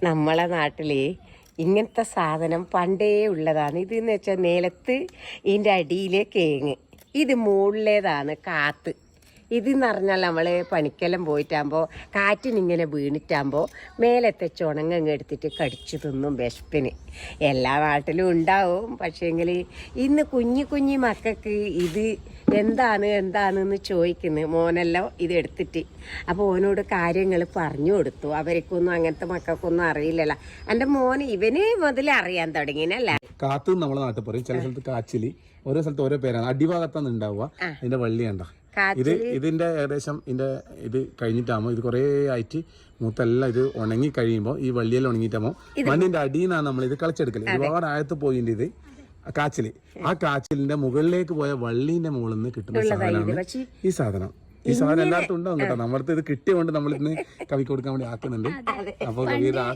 നമ്മളെ നാട്ടിൽ ഇങ്ങനത്തെ സാധനം പണ്ടേ ഉള്ളതാണ്. ഇതെന്ന് വെച്ചാൽ നിലത്ത് ഇതിൻ്റെ അടിയിലെ കേങ്ങ്, ഇത് മുകളിലേതാണ് കാത്ത്. ഇതെന്ന് പറഞ്ഞാൽ നമ്മൾ പണിക്കെല്ലാം പോയിട്ടാകുമ്പോൾ കാറ്റിനിങ്ങനെ വീണിട്ടാകുമ്പോൾ മേലത്തെ ചുണങ്ങ് എടുത്തിട്ട് കടിച്ചു തിന്നും വിശപ്പിന്. എല്ലാ നാട്ടിലും ഉണ്ടാവും. പക്ഷേങ്കിൽ ഇന്ന് കുഞ്ഞു മക്കൾക്ക് ഇത് എന്താണെന്ന് ചോദിക്കുന്നു. മോനെല്ലാം ഇത് എടുത്തിട്ട് അപ്പോൾ ഓനോട് കാര്യങ്ങൾ പറഞ്ഞു കൊടുത്തു. അവർക്കൊന്നും അങ്ങനത്തെ മക്കൾക്കൊന്നും അറിയില്ലല്ലോ. എൻ്റെ മോന് ഇവന് മുതലേ അറിയാൻ തുടങ്ങിനല്ല. കാത്ത് നമ്മളെ നാട്ടിൽ പറയും, ചില സ്ഥലത്ത് കാച്ചിലി, ഓരോ സ്ഥലത്ത് ഓരോ പേരാണ്. അടിഭാഗത്താണ് ഉണ്ടാവുക. അതിന്റെ വള്ളി കണ്ട ഇതിന്റെ ഏകദേശം ഇത് കഴിഞ്ഞിട്ടാകുമ്പോൾ ഇത് കുറേ ആയിട്ട് മൂത്തെല്ലാം ഇത് ഉണങ്ങി കഴിയുമ്പോൾ ഈ വള്ളിയെല്ലാം ഉണങ്ങിയിട്ടാകുമ്പോൾ മണ്ണിന്റെ അടിയിൽ നിന്നാണ് നമ്മൾ ഇത് കളിച്ചെടുക്കല്. ഒരുപാട് ആഴത്ത് പോയിന്റ് ഇത് കാച്ചില്. ആ കാച്ചിലിന്റെ മുകളിലേക്ക് പോയ വള്ളീന്റെ മുകളിൽ നിന്ന് കിട്ടുന്ന സാധനമാണ് ഈ സാധനം. ഈ സാധനം എല്ലായിടത്തും ഉണ്ടാവും കേട്ടോ. നമ്മുടെ ഇത് കിട്ടിയോണ്ട് നമ്മൾ ഇന്ന് കവിക്ക് കൊടുക്കാൻ വേണ്ടി ആക്കുന്നുണ്ട്. അപ്പോൾ